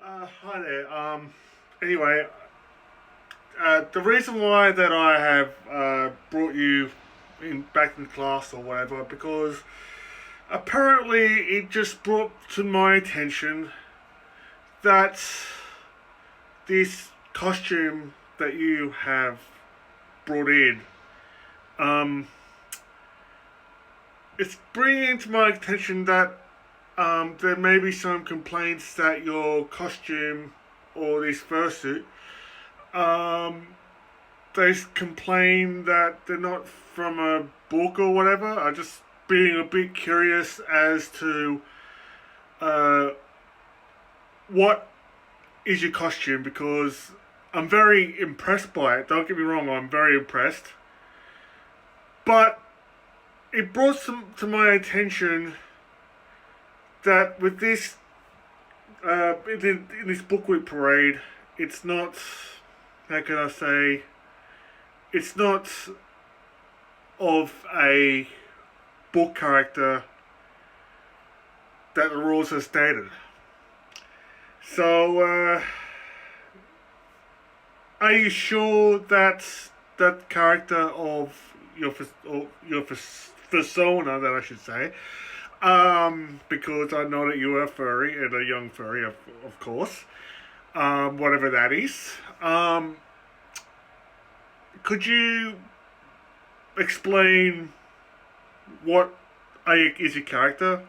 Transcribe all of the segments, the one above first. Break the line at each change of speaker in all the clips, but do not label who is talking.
Hi there. Anyway, the reason why that I have brought you in back in class or whatever, because apparently it just brought to my attention that this costume that you have brought in, um, it's bringing to my attention that there may be some complaints that your costume or this fursuit, um, they complain that they're not from a book or whatever. I'm just being a bit curious as to uh, what is your costume, because I'm very impressed by it. Don't get me wrong, I'm very impressed. But it brought some to my attention that with this in this book week parade, it's not, how can I say, it's not of a book character that the rules have stated. So, are you sure that that character of your persona, that I should say, because I know that you are a furry and a young furry, of course, whatever that is. Could you explain what is your character?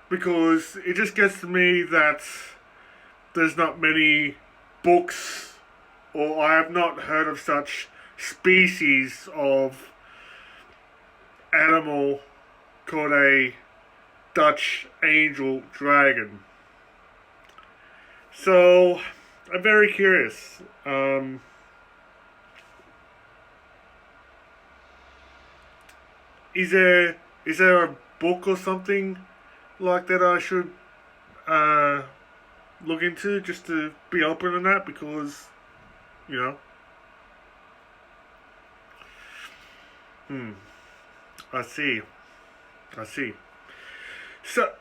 Because it just gets to me that there's not many books, or I have not heard of such species of animal called a Dutch angel dragon. So, I'm very curious. Is there a book or something like that I should uh, look into, just to be open on that? Because, you know, hmm, I see. I see. So,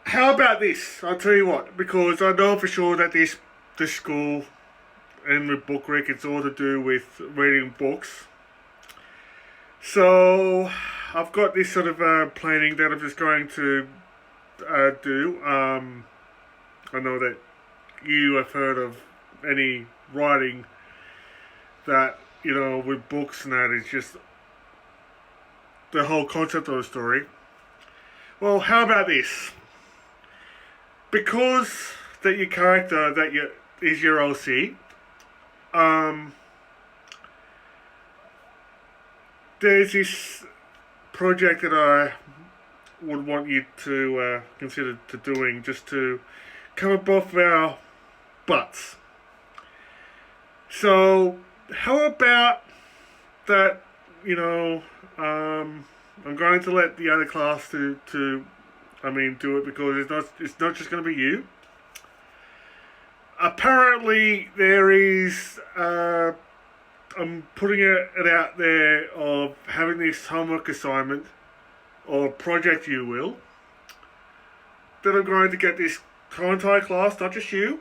how about this? I'll tell you what, because I know for sure that this school and with book rec, it's all to do with reading books. So, I've got this sort of planning that I'm just going to do. I know that you have heard of any writing that, with books and that, is just the whole concept of the story. Well, how about this? Because that your character is your OC, um, there's this project that I would want you to consider to doing, just to come above our butts. So, how about that? I'm going to let the other class do it, because it's not just going to be you. Apparently, there is. I'm putting it out there of having this homework assignment, or project, you will, that I'm going to get this entire class, not just you,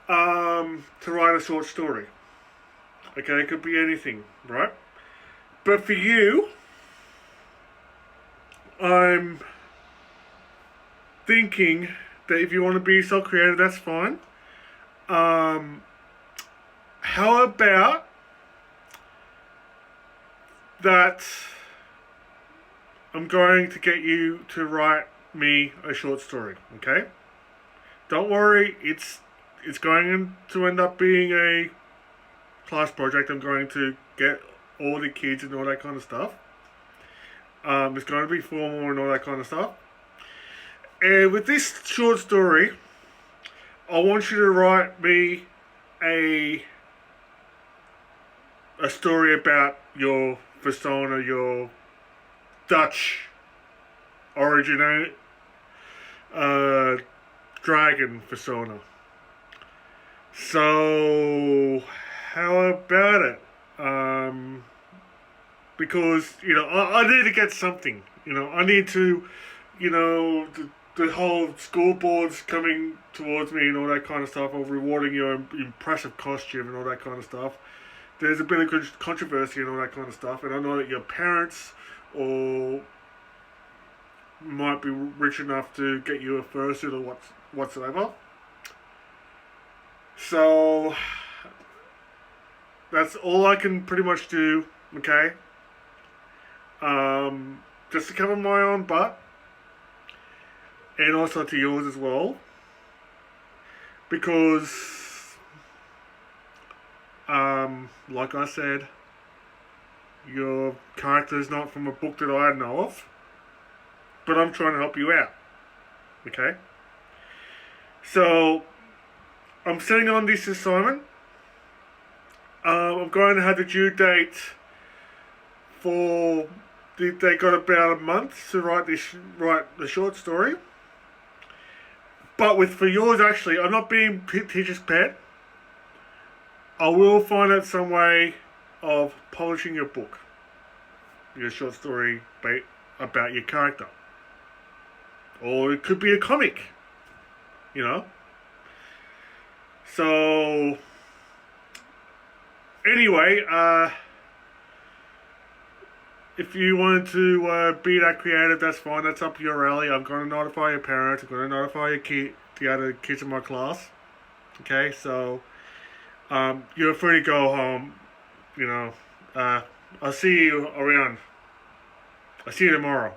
to write a short story. Okay, it could be anything, right? But for you, I'm thinking that if you want to be so creative, that's fine. How about that? I'm going to get you to write me a short story, okay? Don't worry, it's going to end up being a class project. I'm going to get all the kids and all that kind of stuff. It's going to be formal and all that kind of stuff. And with this short story, I want you to write me a story about your persona, your Dutch origin dragon persona. So, how about it? Because I need to get something. I need to, the whole school boards coming towards me and all that kind of stuff, or rewarding your impressive costume and all that kind of stuff. There's a bit of controversy and all that kind of stuff, and I know that your parents or might be rich enough to get you a fursuit or whatsoever. So that's all I can pretty much do. Okay. Just to cover my own butt, and also to yours as well, because like I said, your character is not from a book that I know of, but I'm trying to help you out. Okay? So, I'm sitting on this assignment. I'm going to have the due date for... They got about a month to write the short story. But for yours, actually, I'm not being teacher's pet. I will find out some way of publishing your book, your short story about your character, or it could be a comic, you know. So anyway, if you wanted to be that creative, that's fine. That's up your alley. I'm going to notify your parents. I'm going to notify the other kids in my class. Okay, so you're free to go home. You know, I'll see you around. I'll see you tomorrow.